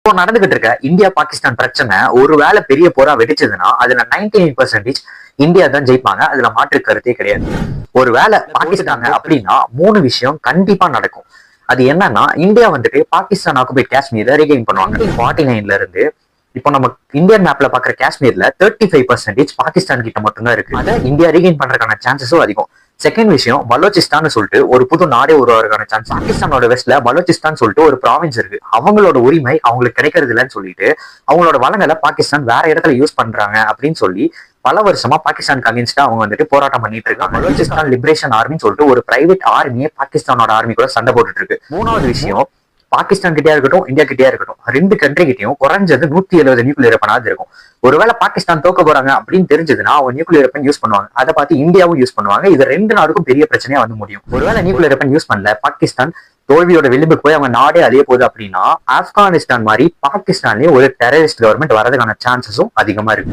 இப்போ நடந்துகிட்டு இருக்க இந்தியா பாகிஸ்தான் பிரச்சனை ஒருவேளை பெரிய போரா வெடிச்சதுன்னா அதுல 99% இந்தியா தான் ஜெயிப்பாங்க. அதுல மாற்று கருத்தே கிடையாது. ஒருவேளை பாகிஸ்தாங்க அப்படின்னா 3 விஷயம் கண்டிப்பா நடக்கும். அது என்னன்னா, இந்தியா வந்துட்டு பாகிஸ்தான் ஆக்குபைட் காஷ்மீரை ரீகெயின் பண்ணுவாங்க. 1949ல இருந்து இப்போ நம்ம இந்தியன் மேப்ல பாக்குற காஷ்மீர்ல 35% பாகிஸ்தான் கிட்ட மட்டும்தான் இருக்கு. அதை இந்தியா ரீகெயின் பண்றதுக்கான சான்சஸும் அதிகம். செகண்ட் விஷயம், பலோச்சிஸ்தான் சொல்லிட்டு ஒரு புது நாடே உருவாகிறதுக்கான சான்ஸ். பாகிஸ்தானோட வெஸ்ட்ல பலோச்சிஸ்தான் சொல்லிட்டு ஒரு ப்ராவின்ஸ் இருக்கு. அவங்களோட உரிமை அவங்களுக்கு கிடைக்கிறது இல்லைன்னு சொல்லிட்டு அவங்களோட வளங்களை பாகிஸ்தான் வேற இடத்துல யூஸ் பண்றாங்க அப்படின்னு சொல்லி பல வருஷமா பாகிஸ்தானுக்கு அகேன்ஸ்டா அவங்க வந்துட்டு போராட்டம் பண்ணிட்டு இருக்காங்க. பலோச்சிஸ்தான் லிபரேஷன் ஆர்மின்னு சொல்லிட்டு ஒரு பிரைவேட் ஆர்மியே பாகிஸ்தானோட ஆர்மி கூட சண்டை போட்டுட்டு இருக்கு. மூணாவது விஷயம், பாகிஸ்தான் கிட்டே இருக்கட்டும், இந்தியா கிட்டே இருக்கட்டும், 2 கண்ட்ரி கிட்டையும் குறைஞ்சது 170 நியூக்ளியர் வெப்பனாவது இருக்கும். ஒருவேளை பாகிஸ்தான் தோக்க போறாங்க அப்படின்னு தெரிஞ்சதுன்னா அவங்க நியூக்ளியர் வெப்பன் யூஸ் பண்ணுவாங்க. அதை பார்த்து இந்தியாவும் யூஸ் பண்ணுவாங்க. இது 2 நாடுக்கும் பெரிய பிரச்சனையா வந்து முடியும். ஒருவேளை நியூக்ளியர் வெப்பன் யூஸ் பண்ணல, பாகிஸ்தான் தோல்வியோட விளிம்புக்கு போய் அவங்க நாடே அதே போகுது அப்படின்னா ஆப்கானிஸ்தான் மாதிரி பாகிஸ்தான்லயும் ஒரு டெரரிஸ்ட் கவர்மெண்ட் வரதுக்கான சான்சஸும் அதிகமா இருக்கு.